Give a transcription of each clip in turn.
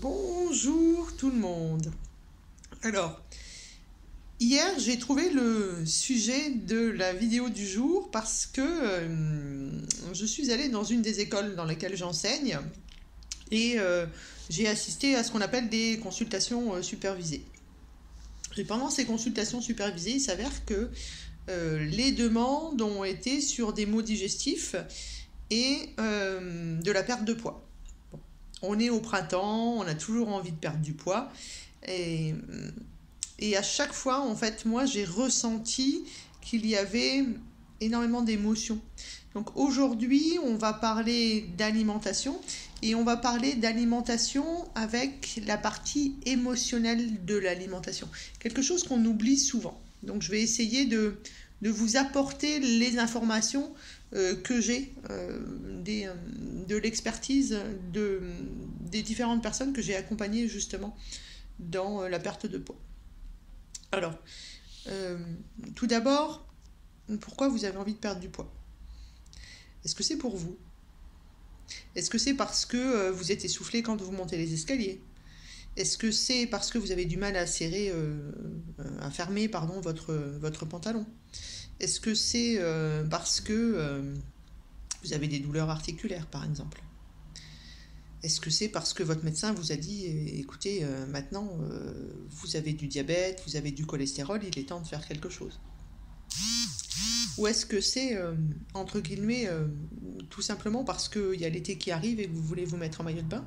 Bonjour tout le monde. Alors, hier j'ai trouvé le sujet de la vidéo du jour parce que je suis allée dans une des écoles dans lesquelles j'enseigne et j'ai assisté à ce qu'on appelle des consultations supervisées. Et pendant ces consultations supervisées, il s'avère que les demandes ont été sur des maux digestifs et de la perte de poids. On est au printemps, on a toujours envie de perdre du poids. Et à chaque fois, en fait, moi, j'ai ressenti qu'il y avait énormément d'émotions. Donc aujourd'hui, on va parler d'alimentation. Et on va parler d'alimentation avec la partie émotionnelle de l'alimentation. Quelque chose qu'on oublie souvent. Donc je vais essayer de vous apporter les informations que j'ai de l'expertise des différentes personnes que j'ai accompagnées justement dans la perte de poids. Alors, tout d'abord, pourquoi vous avez envie de perdre du poids? Est-ce que c'est pour vous? Est-ce que c'est parce que vous êtes essoufflé quand vous montez les escaliers? Est-ce que c'est parce que vous avez du mal à serrer, à fermer, votre pantalon? Est-ce que c'est parce que vous avez des douleurs articulaires, par exemple? Est-ce que c'est parce que votre médecin vous a dit, écoutez, maintenant, vous avez du diabète, vous avez du cholestérol, il est temps de faire quelque chose? Ou est-ce que c'est, entre guillemets, tout simplement parce qu'il y a l'été qui arrive et que vous voulez vous mettre en maillot de bain?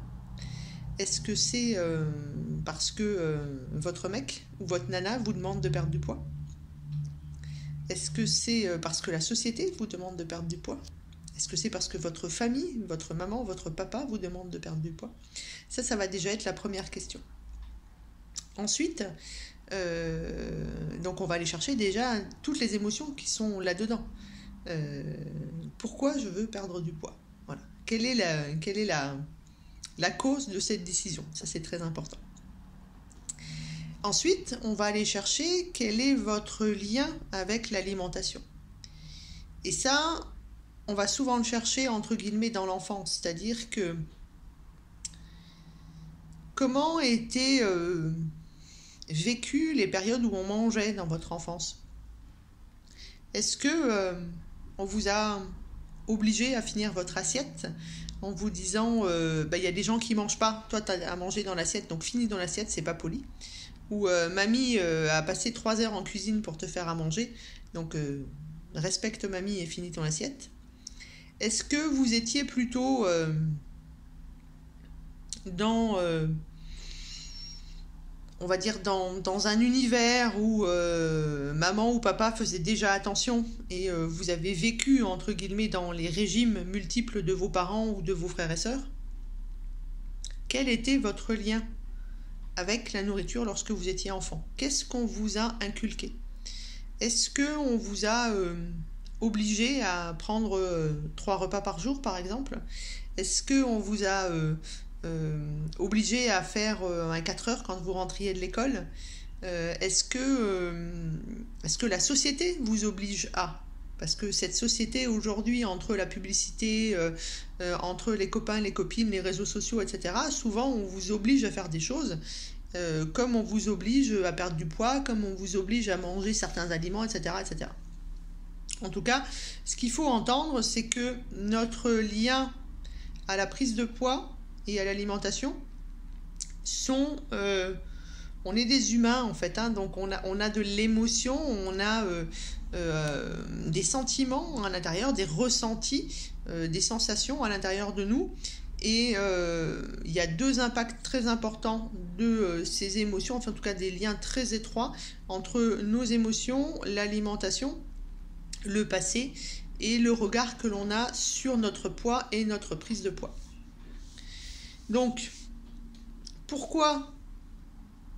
Est-ce que c'est parce que votre mec ou votre nana vous demande de perdre du poids? Est-ce que c'est parce que la société vous demande de perdre du poids? Est-ce que c'est parce que votre famille, votre maman, votre papa vous demande de perdre du poids? Ça va déjà être la première question. Ensuite, donc on va aller chercher déjà toutes les émotions qui sont là-dedans. Pourquoi je veux perdre du poids? Voilà. Quelle est la cause de cette décision? Ça, c'est très important. Ensuite, on va aller chercher quel est votre lien avec l'alimentation. Et ça, on va souvent le chercher entre guillemets dans l'enfance, c'est-à-dire que comment étaient vécues les périodes où on mangeait dans votre enfance? Est-ce que on vous a obligé à finir votre assiette en vous disant y a des gens qui mangent pas, toi tu as à manger dans l'assiette, donc finis dans l'assiette, c'est pas poli? Ou mamie a passé 3 heures en cuisine pour te faire à manger, donc respecte mamie et finis ton assiette? Est-ce que vous étiez plutôt dans on va dire dans un univers où maman ou papa faisait déjà attention et vous avez vécu entre guillemets dans les régimes multiples de vos parents ou de vos frères et sœurs? Quel était votre lien avec la nourriture lorsque vous étiez enfant? Qu'est-ce qu'on vous a inculqué? Est-ce qu'on vous a obligé à prendre 3 repas par jour, par exemple? Est-ce qu'on vous a obligé à faire un 4 heures quand vous rentriez de l'école? Est-ce que la société vous oblige à? Parce que cette société aujourd'hui, entre la publicité, entre les copains, les copines, les réseaux sociaux, etc., souvent on vous oblige à faire des choses, comme on vous oblige à perdre du poids, comme on vous oblige à manger certains aliments, etc., etc. En tout cas, ce qu'il faut entendre, c'est que notre lien à la prise de poids et à l'alimentation sont... on est des humains en fait, hein, donc on a de l'émotion, on a des sentiments à l'intérieur, des ressentis, des sensations à l'intérieur de nous. Et il y a 2 impacts très importants de ces émotions, enfin en tout cas des liens très étroits entre nos émotions, l'alimentation, le passé et le regard que l'on a sur notre poids et notre prise de poids. Donc, pourquoi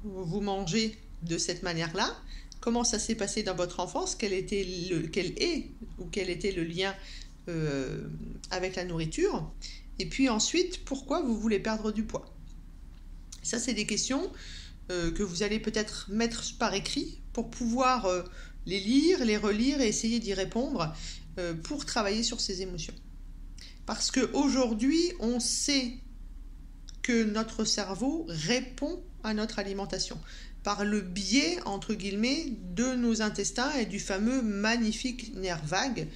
vous mangez de cette manière-là? Comment ça s'est passé dans votre enfance? Quel était le lien avec la nourriture? Et puis ensuite, pourquoi vous voulez perdre du poids? Ça, c'est des questions que vous allez peut-être mettre par écrit pour pouvoir les lire, les relire et essayer d'y répondre pour travailler sur ces émotions. Parce qu'aujourd'hui, on sait que notre cerveau répond à notre alimentation par le biais, entre guillemets, de nos intestins et du fameux magnifique nerf vague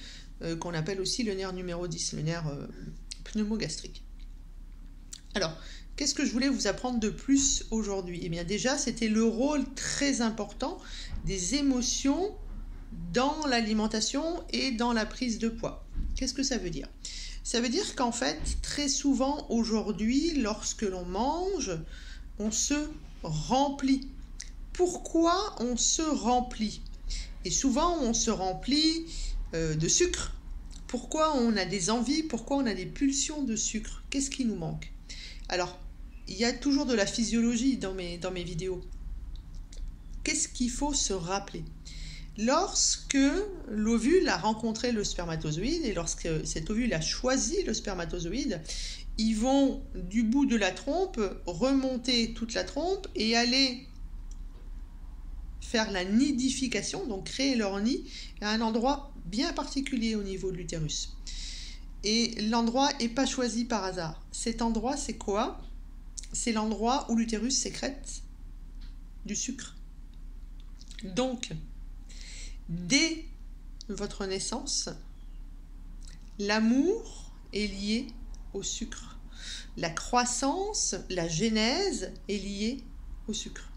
qu'on appelle aussi le nerf numéro 10, le nerf pneumogastrique. Alors, qu'est-ce que je voulais vous apprendre de plus aujourd'hui? Eh bien déjà, c'était le rôle très important des émotions dans l'alimentation et dans la prise de poids. Qu'est-ce que ça veut dire? Ça veut dire qu'en fait, très souvent aujourd'hui, lorsque l'on mange, on se remplit. Pourquoi on se remplit? Et souvent, on se remplit de sucre. Pourquoi on a des envies? Pourquoi on a des pulsions de sucre? Qu'est-ce qui nous manque? Alors, il y a toujours de la physiologie dans mes vidéos. Qu'est-ce qu'il faut se rappeler? Lorsque l'ovule a rencontré le spermatozoïde et lorsque cet ovule a choisi le spermatozoïde, ils vont du bout de la trompe remonter toute la trompe et aller faire la nidification, donc créer leur nid à un endroit bien particulier au niveau de l'utérus. Et l'endroit n'est pas choisi par hasard. Cet endroit, c'est quoi? C'est l'endroit où l'utérus sécrète du sucre. Donc, dès votre naissance, l'amour est lié au sucre. La croissance, la genèse est liée au sucre.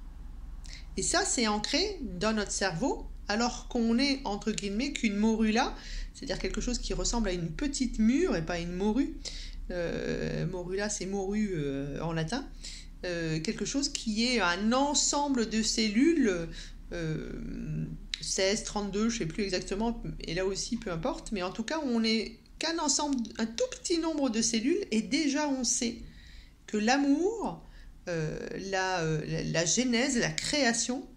Et ça, c'est ancré dans notre cerveau, alors qu'on est, entre guillemets, qu'une morula, c'est-à-dire quelque chose qui ressemble à une petite mûre et pas une morue. Morula, c'est morue en latin. Quelque chose qui est un ensemble de cellules, 16, 32, je ne sais plus exactement, et là aussi, peu importe, mais en tout cas, on n'est qu'un ensemble, un tout petit nombre de cellules, et déjà on sait que l'amour, la genèse, la création,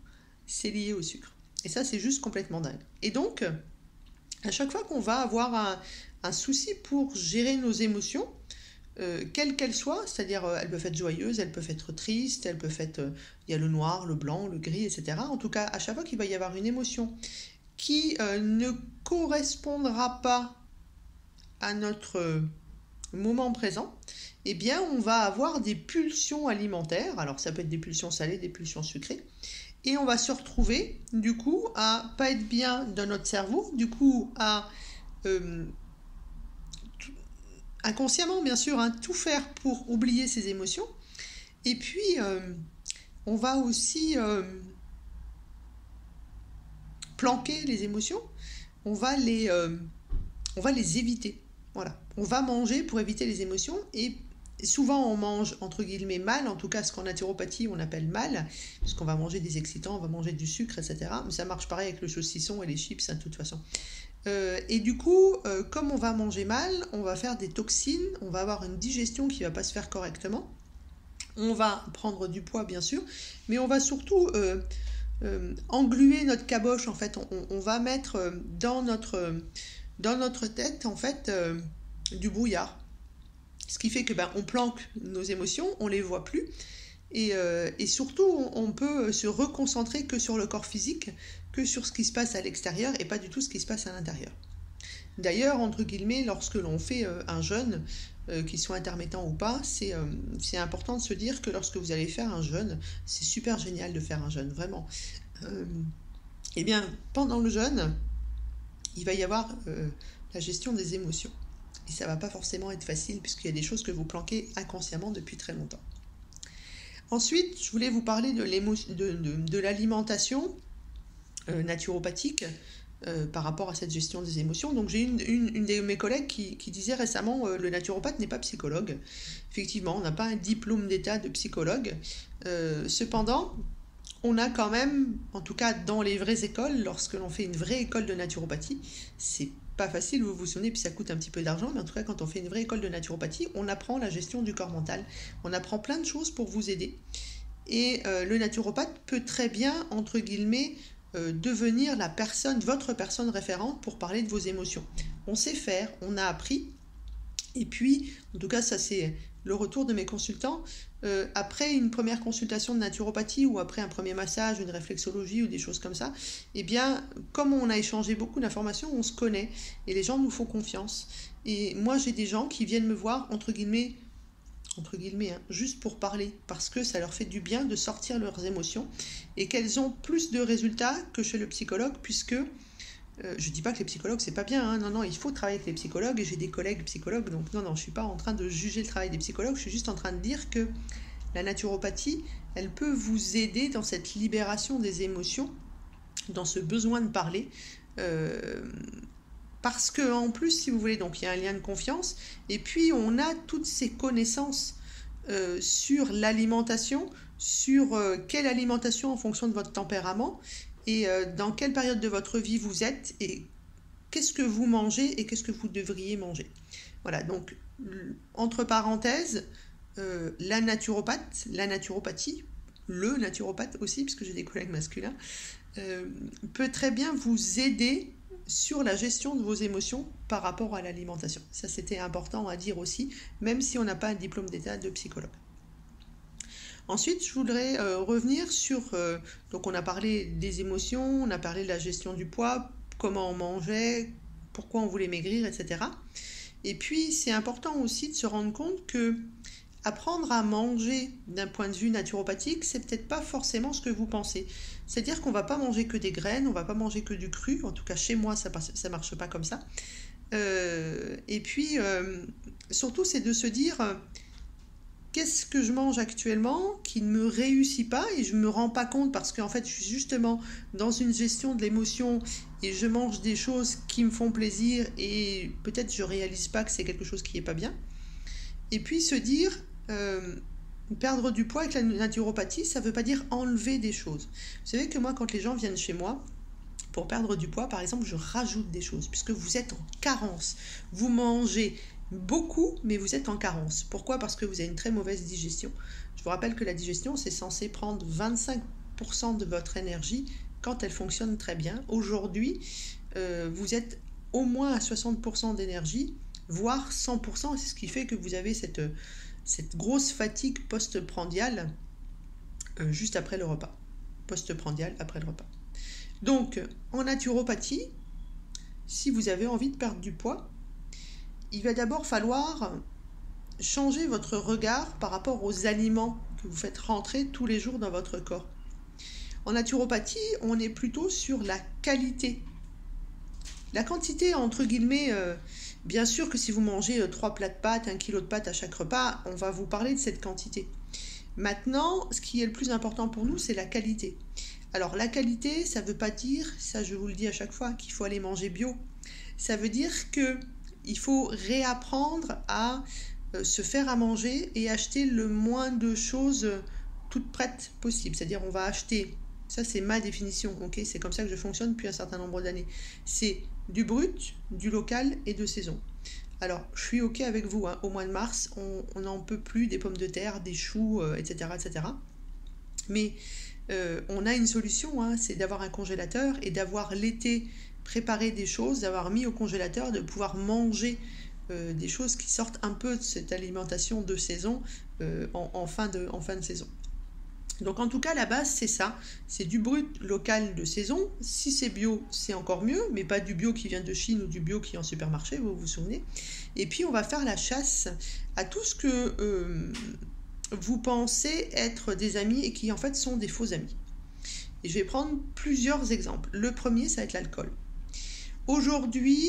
c'est lié au sucre. Et ça, c'est juste complètement dingue. Et donc, à chaque fois qu'on va avoir un souci pour gérer nos émotions, quelles qu'elles soient, c'est-à-dire elles peuvent être joyeuses, elles peuvent être tristes, elles peuvent être, il y a le noir, le blanc, le gris, etc. En tout cas, à chaque fois qu'il va y avoir une émotion qui ne correspondra pas à notre moment présent, eh bien, on va avoir des pulsions alimentaires. Alors, ça peut être des pulsions salées, des pulsions sucrées. Et on va se retrouver, du coup, à pas être bien dans notre cerveau, du coup, à inconsciemment, bien sûr, hein, tout faire pour oublier ses émotions. Et puis, on va aussi planquer les émotions. On va les éviter. Voilà. On va manger pour éviter les émotions et souvent on mange entre guillemets mal, en tout cas ce qu'en naturopathie on appelle mal, parce qu'on va manger des excitants, on va manger du sucre, etc. Mais ça marche pareil avec le saucisson et les chips, hein, de toute façon. Et du coup, comme on va manger mal, on va faire des toxines, on va avoir une digestion qui ne va pas se faire correctement. On va prendre du poids, bien sûr, mais on va surtout engluer notre caboche. En fait, on va mettre dans notre tête, en fait, du brouillard. Ce qui fait que on planque nos émotions, on ne les voit plus. Et surtout, on peut se reconcentrer que sur le corps physique, que sur ce qui se passe à l'extérieur et pas du tout ce qui se passe à l'intérieur. D'ailleurs, entre guillemets, lorsque l'on fait un jeûne, qu'il soit intermittent ou pas, c'est important de se dire que lorsque vous allez faire un jeûne, c'est super génial de faire un jeûne, vraiment. Eh bien, pendant le jeûne, il va y avoir la gestion des émotions. Et ça ne va pas forcément être facile puisqu'il y a des choses que vous planquez inconsciemment depuis très longtemps. Ensuite, je voulais vous parler de l'alimentation naturopathique par rapport à cette gestion des émotions. Donc j'ai une de mes collègues qui disait récemment le naturopathe n'est pas psychologue. Effectivement, on n'a pas un diplôme d'état de psychologue. Cependant, on a quand même, en tout cas dans les vraies écoles, lorsque l'on fait une vraie école de naturopathie, c'est pas facile, vous vous souvenez, puis ça coûte un petit peu d'argent, mais en tout cas quand on fait une vraie école de naturopathie, on apprend la gestion du corps mental, on apprend plein de choses pour vous aider. Et le naturopathe peut très bien, entre guillemets, devenir votre personne référente pour parler de vos émotions. On sait faire, on a appris, et puis, en tout cas ça c'est le retour de mes consultants, après une première consultation de naturopathie ou après un premier massage, une réflexologie ou des choses comme ça, eh bien, comme on a échangé beaucoup d'informations, on se connaît et les gens nous font confiance. Et moi, j'ai des gens qui viennent me voir, entre guillemets, entre guillemets, hein, juste pour parler, parce que ça leur fait du bien de sortir leurs émotions et qu'elles ont plus de résultats que chez le psychologue, puisque je ne dis pas que les psychologues c'est pas bien, hein, non, il faut travailler avec les psychologues et j'ai des collègues psychologues, donc non, je ne suis pas en train de juger le travail des psychologues, je suis juste en train de dire que la naturopathie, elle peut vous aider dans cette libération des émotions, dans ce besoin de parler, parce que en plus, si vous voulez, donc il y a un lien de confiance, et puis on a toutes ces connaissances sur l'alimentation, sur quelle alimentation en fonction de votre tempérament, et dans quelle période de votre vie vous êtes, et qu'est-ce que vous mangez et qu'est-ce que vous devriez manger. Voilà, donc entre parenthèses, la naturopathie, le naturopathe aussi, puisque j'ai des collègues masculins, peut très bien vous aider sur la gestion de vos émotions par rapport à l'alimentation. Ça, c'était important à dire aussi, même si on n'a pas un diplôme d'état de psychologue. Ensuite, je voudrais revenir sur... donc, on a parlé des émotions, on a parlé de la gestion du poids, comment on mangeait, pourquoi on voulait maigrir, etc. Et puis, c'est important aussi de se rendre compte que apprendre à manger d'un point de vue naturopathique, c'est peut-être pas forcément ce que vous pensez. C'est-à-dire qu'on va pas manger que des graines, on va pas manger que du cru, en tout cas chez moi ça marche pas comme ça. Et puis surtout c'est de se dire qu'est-ce que je mange actuellement qui ne me réussit pas et je me rends pas compte parce qu'en fait je suis justement dans une gestion de l'émotion et je mange des choses qui me font plaisir et peut-être je réalise pas que c'est quelque chose qui est pas bien. Et puis se dire perdre du poids avec la naturopathie, ça ne veut pas dire enlever des choses. Vous savez que moi, quand les gens viennent chez moi, pour perdre du poids, par exemple, je rajoute des choses, puisque vous êtes en carence. Vous mangez beaucoup, mais vous êtes en carence. Pourquoi ? Parce que vous avez une très mauvaise digestion. Je vous rappelle que la digestion, c'est censé prendre 25% de votre énergie quand elle fonctionne très bien. Aujourd'hui, vous êtes au moins à 60% d'énergie, voire 100%, c'est ce qui fait que vous avez cette grosse fatigue post-prandiale juste après le repas. Post-prandiale après le repas. Donc, en naturopathie, si vous avez envie de perdre du poids, il va d'abord falloir changer votre regard par rapport aux aliments que vous faites rentrer tous les jours dans votre corps. En naturopathie, on est plutôt sur la qualité. La quantité, entre guillemets, bien sûr que si vous mangez 3 plats de pâtes, 1 kilo de pâtes à chaque repas, on va vous parler de cette quantité. Maintenant, ce qui est le plus important pour nous, c'est la qualité. Alors la qualité, ça ne veut pas dire, ça je vous le dis à chaque fois, qu'il faut aller manger bio. Ça veut dire qu'il faut réapprendre à se faire à manger et acheter le moins de choses toutes prêtes possible. C'est-à-dire on va acheter, ça c'est ma définition, ok, c'est comme ça que je fonctionne depuis un certain nombre d'années. C'est du brut, du local et de saison. Alors, je suis ok avec vous, hein, au mois de mars, on n'en peut plus des pommes de terre, des choux, etc., etc. Mais on a une solution, hein, c'est d'avoir un congélateur et d'avoir l'été préparé des choses, d'avoir mis au congélateur, de pouvoir manger des choses qui sortent un peu de cette alimentation de saison en fin de saison. Donc en tout cas, la base, c'est ça. C'est du brut local de saison. Si c'est bio, c'est encore mieux, mais pas du bio qui vient de Chine ou du bio qui est en supermarché, vous vous souvenez. Et puis, on va faire la chasse à tout ce que vous pensez être des amis et qui en fait sont des faux amis. Et je vais prendre plusieurs exemples. Le premier, ça va être l'alcool. Aujourd'hui,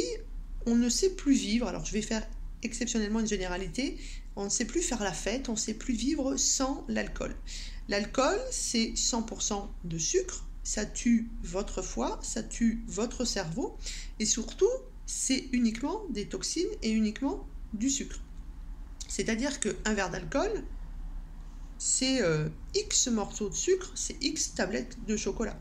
on ne sait plus vivre. Alors, je vais faire exceptionnellement une généralité. On ne sait plus faire la fête, on ne sait plus vivre sans l'alcool. L'alcool, c'est 100% de sucre, ça tue votre foie, ça tue votre cerveau, et surtout, c'est uniquement des toxines et uniquement du sucre. C'est-à-dire qu'un verre d'alcool, c'est X morceaux de sucre, c'est X tablettes de chocolat.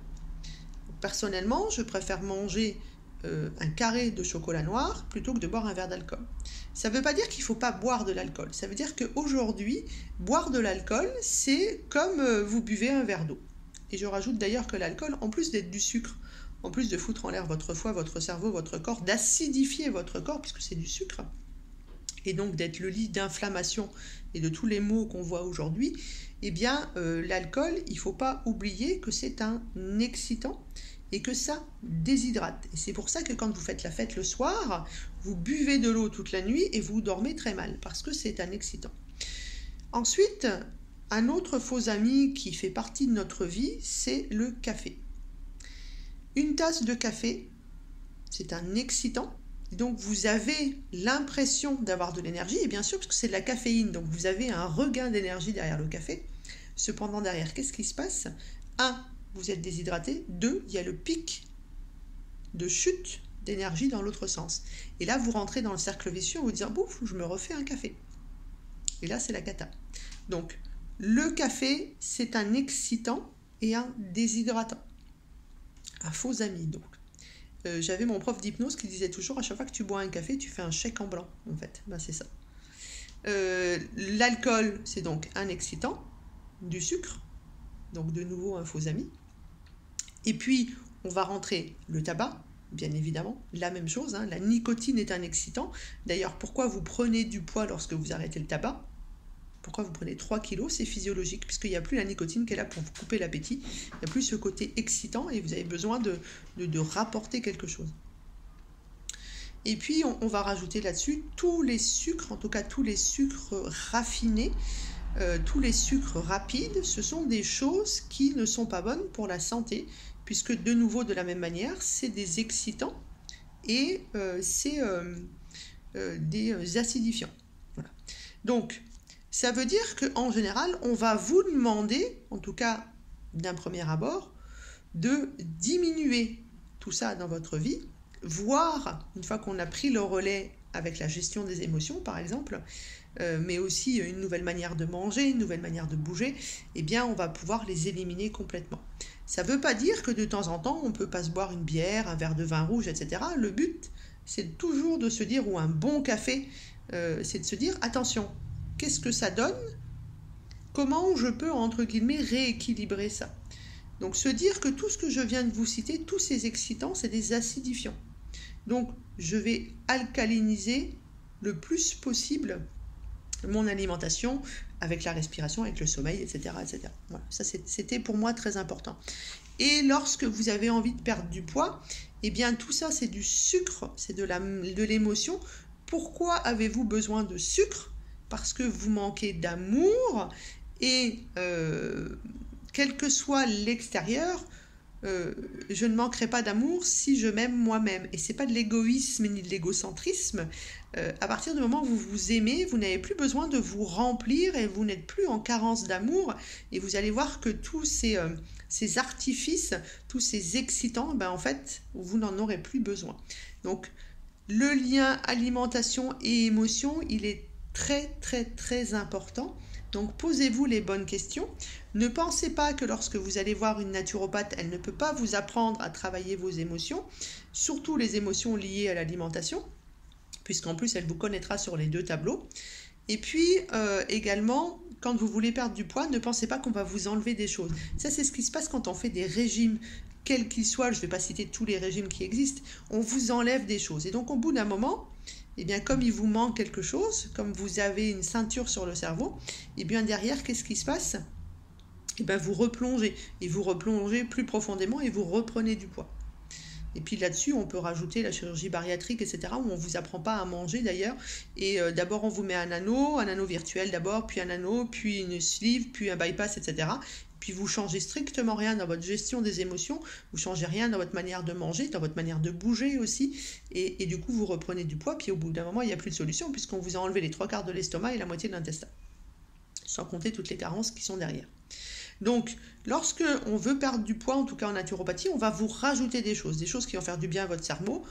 Personnellement, je préfère manger un carré de chocolat noir plutôt que de boire un verre d'alcool. Ça ne veut pas dire qu'il ne faut pas boire de l'alcool. Ça veut dire qu'aujourd'hui, boire de l'alcool, c'est comme vous buvez un verre d'eau. Et je rajoute d'ailleurs que l'alcool, en plus d'être du sucre, en plus de foutre en l'air votre foie, votre cerveau, votre corps, d'acidifier votre corps, puisque c'est du sucre, et donc d'être le lit d'inflammation et de tous les maux qu'on voit aujourd'hui, eh bien, l'alcool, il ne faut pas oublier que c'est un excitant, et que ça déshydrate. Et c'est pour ça que quand vous faites la fête le soir, vous buvez de l'eau toute la nuit et vous dormez très mal, parce que c'est un excitant. Ensuite, un autre faux ami qui fait partie de notre vie, c'est le café. Une tasse de café, c'est un excitant. Donc vous avez l'impression d'avoir de l'énergie, et bien sûr, parce que c'est de la caféine, donc vous avez un regain d'énergie derrière le café. Cependant, derrière, qu'est-ce qui se passe? 1, vous êtes déshydraté. 2, il y a le pic de chute d'énergie dans l'autre sens. Et là, vous rentrez dans le cercle vicieux en vous disant, bouf, je me refais un café. Et là, c'est la cata. Donc, le café, c'est un excitant et un déshydratant. Un faux ami, donc. J'avais mon prof d'hypnose qui disait toujours, à chaque fois que tu bois un café, tu fais un chèque en blanc, en fait. Ben, c'est ça. L'alcool, c'est donc un excitant, du sucre, donc de nouveau un faux ami. Et puis, on va rentrer le tabac, bien évidemment, la même chose, hein. La nicotine est un excitant. D'ailleurs, pourquoi vous prenez du poids lorsque vous arrêtez le tabac? Pourquoi vous prenez 3 kilos? C'est physiologique, puisqu'il n'y a plus la nicotine qui est là pour vous couper l'appétit. Il n'y a plus ce côté excitant et vous avez besoin de rapporter quelque chose. Et puis, on va rajouter là-dessus tous les sucres, en tout cas tous les sucres raffinés, tous les sucres rapides, ce sont des choses qui ne sont pas bonnes pour la santé, puisque de nouveau, de la même manière, c'est des excitants et c'est des acidifiants. Voilà. Donc, ça veut dire qu'en général, on va vous demander, en tout cas d'un premier abord, de diminuer tout ça dans votre vie, voire, une fois qu'on a pris le relais avec la gestion des émotions, par exemple, mais aussi une nouvelle manière de manger, une nouvelle manière de bouger, eh bien, on va pouvoir les éliminer complètement. Ça ne veut pas dire que de temps en temps, on ne peut pas se boire une bière, un verre de vin rouge, etc. Le but, c'est toujours de se dire, ou un bon café, c'est de se dire, attention, qu'est-ce que ça donne? Comment je peux, entre guillemets, rééquilibrer ça? Donc, se dire que tout ce que je viens de vous citer, tous ces excitants, c'est des acidifiants. Donc, je vais alcaliniser le plus possible mon alimentation avec la respiration, avec le sommeil, etc. etc. Voilà, ça, c'était pour moi très important. Et lorsque vous avez envie de perdre du poids, eh bien, tout ça, c'est du sucre, c'est de l'émotion. Pourquoi avez-vous besoin de sucre? Parce que vous manquez d'amour et quel que soit l'extérieur, je ne manquerai pas d'amour si je m'aime moi-même. Et ce n'est pas de l'égoïsme ni de l'égocentrisme. À partir du moment où vous vous aimez, vous n'avez plus besoin de vous remplir et vous n'êtes plus en carence d'amour. Et vous allez voir que tous ces artifices, tous ces excitants, ben en fait, vous n'en aurez plus besoin. Donc, le lien alimentation et émotion, il est très très très important. Donc posez-vous les bonnes questions. Ne pensez pas que lorsque vous allez voir une naturopathe, elle ne peut pas vous apprendre à travailler vos émotions, surtout les émotions liées à l'alimentation, puisqu'en plus elle vous connaîtra sur les 2 tableaux. Et puis également, quand vous voulez perdre du poids, ne pensez pas qu'on va vous enlever des choses. Ça, c'est ce qui se passe quand on fait des régimes, quels qu'ils soient. Je ne vais pas citer tous les régimes qui existent. On vous enlève des choses. Et donc au bout d'un moment, eh bien, comme il vous manque quelque chose, comme vous avez une ceinture sur le cerveau, eh bien derrière, qu'est-ce qui se passe? Eh bien, vous replongez, et vous replongez plus profondément et vous reprenez du poids. Et puis là-dessus, on peut rajouter la chirurgie bariatrique, etc., où on ne vous apprend pas à manger d'ailleurs. Et d'abord, on vous met un anneau virtuel d'abord, puis un anneau, puis une sleeve, puis un bypass, etc. Puis vous changez strictement rien dans votre gestion des émotions, vous changez rien dans votre manière de manger, dans votre manière de bouger aussi, et du coup vous reprenez du poids, puis au bout d'un moment il n'y a plus de solution puisqu'on vous a enlevé les 3/4 de l'estomac et la moitié de l'intestin, sans compter toutes les carences qui sont derrière. Donc, lorsque on veut perdre du poids, en tout cas en naturopathie, on va vous rajouter des choses qui vont faire du bien à votre cerveau,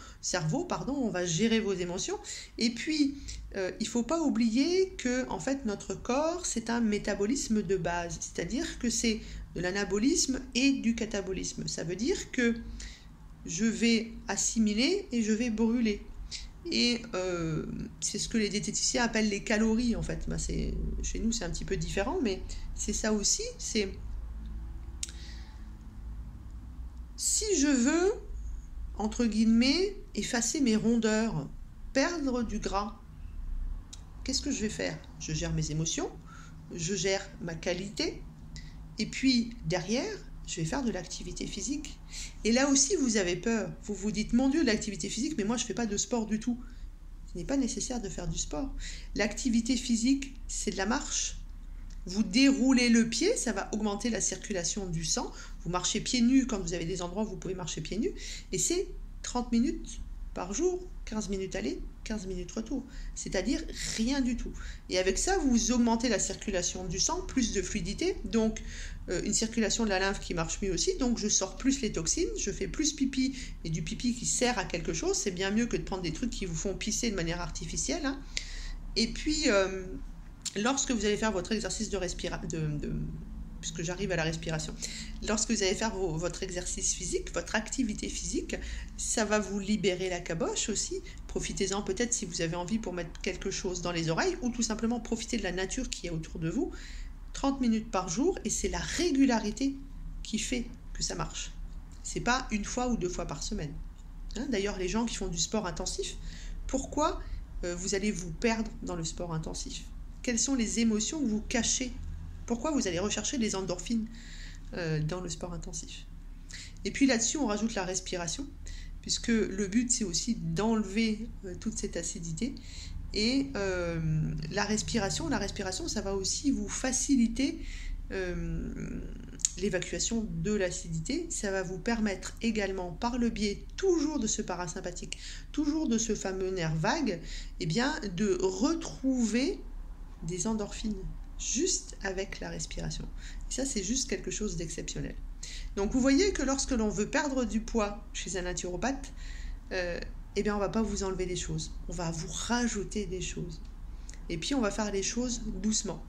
on va gérer vos émotions. Et puis, il ne faut pas oublier que en fait, notre corps, c'est un métabolisme de base, c'est-à-dire que c'est de l'anabolisme et du catabolisme. Ça veut dire que je vais assimiler et je vais brûler. Et c'est ce que les diététiciens appellent les calories en fait. Chez nous c'est un petit peu différent, mais c'est ça aussi. C'est si je veux, entre guillemets, effacer mes rondeurs, perdre du gras, qu'est-ce que je vais faire? Je gère mes émotions, je gère ma qualité, et puis derrière, je vais faire de l'activité physique. Et là aussi, vous avez peur. Vous vous dites, mon Dieu, l'activité physique, mais moi, je ne fais pas de sport du tout. Ce n'est pas nécessaire de faire du sport. L'activité physique, c'est de la marche, Vous déroulez le pied, ça va augmenter la circulation du sang. Vous marchez pieds nus quand vous avez des endroits où vous pouvez marcher pieds nus. Et c'est 30 minutes par jour, 15 minutes aller, 15 minutes retour. C'est-à-dire rien du tout. Et avec ça, vous augmentez la circulation du sang, plus de fluidité, donc une circulation de la lymphe qui marche mieux aussi. Donc je sors plus les toxines, je fais plus pipi, et du pipi qui sert à quelque chose. C'est bien mieux que de prendre des trucs qui vous font pisser de manière artificielle. Hein. Et puis, lorsque vous allez faire votre exercice de respiration, puisque j'arrive à la respiration, lorsque vous allez faire votre exercice physique, votre activité physique, ça va vous libérer la caboche aussi. Profitez-en peut-être si vous avez envie pour mettre quelque chose dans les oreilles, ou tout simplement profiter de la nature qui est autour de vous. 30 minutes par jour, et c'est la régularité qui fait que ça marche. C'est pas une fois ou 2 fois par semaine. Hein, d'ailleurs, les gens qui font du sport intensif, pourquoi vous allez vous perdre dans le sport intensif? Quelles sont les émotions que vous cachez? Pourquoi vous allez rechercher les endorphines dans le sport intensif? Et puis là-dessus, on rajoute la respiration, puisque le but, c'est aussi d'enlever toute cette acidité. Et la respiration, ça va aussi vous faciliter l'évacuation de l'acidité. Ça va vous permettre également, par le biais toujours de ce parasympathique, toujours de ce fameux nerf vague, eh bien, de retrouver des endorphines juste avec la respiration. Et ça, c'est juste quelque chose d'exceptionnel. Donc, vous voyez que lorsque l'on veut perdre du poids chez un naturopathe, eh bien, on ne va pas vous enlever des choses. On va vous rajouter des choses. Et puis, on va faire les choses doucement.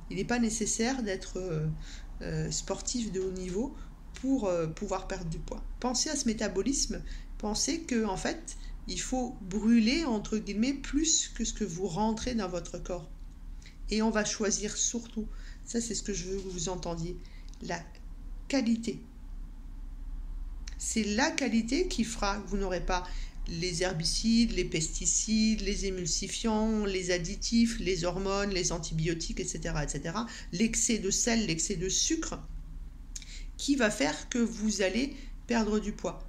Il n'est pas nécessaire d'être sportif de haut niveau pour pouvoir perdre du poids. Pensez à ce métabolisme. Pensez qu'en fait, il faut brûler, entre guillemets, plus que ce que vous rentrez dans votre corps. Et on va choisir surtout, ça c'est ce que je veux que vous entendiez, la qualité. C'est la qualité qui fera que vous n'aurez pas les herbicides, les pesticides, les émulsifiants, les additifs, les hormones, les antibiotiques, etc., etc. L'excès de sel, l'excès de sucre, qui va faire que vous allez perdre du poids.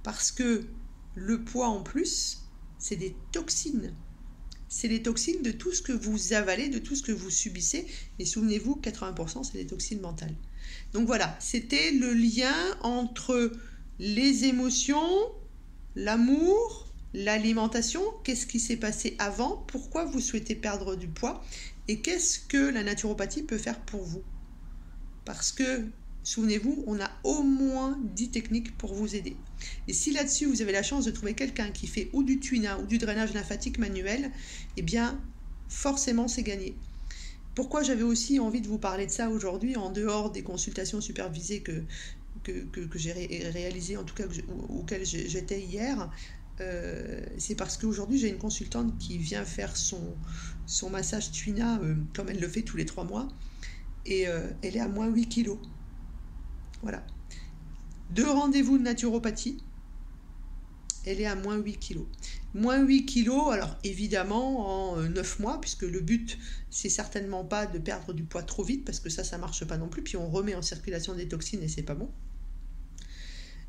Parce que le poids en plus, c'est des toxines. C'est les toxines de tout ce que vous avalez, de tout ce que vous subissez. Et souvenez-vous, 80% c'est des toxines mentales. Donc voilà, c'était le lien entre les émotions, l'amour, l'alimentation. Qu'est-ce qui s'est passé avant? Pourquoi vous souhaitez perdre du poids? Et qu'est-ce que la naturopathie peut faire pour vous? Parce que, souvenez-vous, on a au moins 10 techniques pour vous aider. Et si là-dessus, vous avez la chance de trouver quelqu'un qui fait ou du tuina ou du drainage lymphatique manuel, eh bien, forcément, c'est gagné. Pourquoi j'avais aussi envie de vous parler de ça aujourd'hui, en dehors des consultations supervisées que j'ai réalisées, en tout cas auxquelles j'étais hier, c'est parce qu'aujourd'hui, j'ai une consultante qui vient faire son massage tuina, comme elle le fait tous les 3 mois, et elle est à moins 8 kilos. Voilà. 2 rendez-vous de naturopathie, elle est à moins 8 kilos. Moins 8 kilos, alors évidemment en 9 mois, puisque le but, c'est certainement pas de perdre du poids trop vite, parce que ça marche pas non plus, puis on remet en circulation des toxines et c'est pas bon.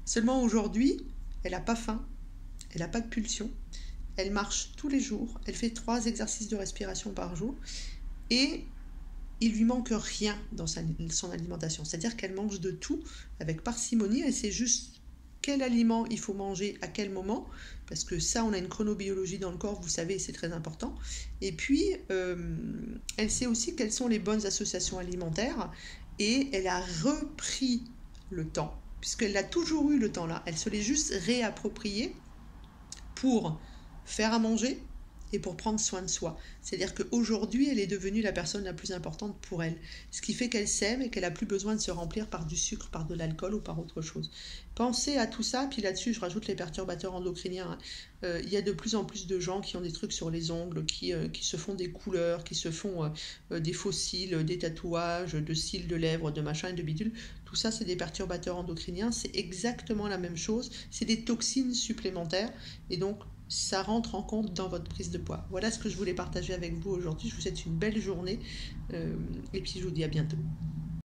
Seulement aujourd'hui, elle n'a pas faim, elle n'a pas de pulsion, elle marche tous les jours, elle fait 3 exercices de respiration par jour, et il lui manque rien dans son alimentation. C'est-à-dire qu'elle mange de tout avec parcimonie, et c'est juste quel aliment il faut manger à quel moment, parce que ça, on a une chronobiologie dans le corps, vous savez, c'est très important. Et puis, elle sait aussi quelles sont les bonnes associations alimentaires, et elle a repris le temps, puisqu'elle a toujours eu le temps là. Elle se l'est juste réapproprié pour faire à manger, et pour prendre soin de soi. C'est-à-dire qu'aujourd'hui, elle est devenue la personne la plus importante pour elle. Ce qui fait qu'elle s'aime et qu'elle n'a plus besoin de se remplir par du sucre, par de l'alcool ou par autre chose. Pensez à tout ça, puis là-dessus, je rajoute les perturbateurs endocriniens. Il y a de plus en plus de gens qui ont des trucs sur les ongles, qui se font des couleurs, qui se font des faux cils, des tatouages, de cils, de lèvres, de machin et de bidule. Tout ça, c'est des perturbateurs endocriniens. C'est exactement la même chose. C'est des toxines supplémentaires. Et donc, ça rentre en compte dans votre prise de poids. Voilà ce que je voulais partager avec vous aujourd'hui. Je vous souhaite une belle journée et puis je vous dis à bientôt.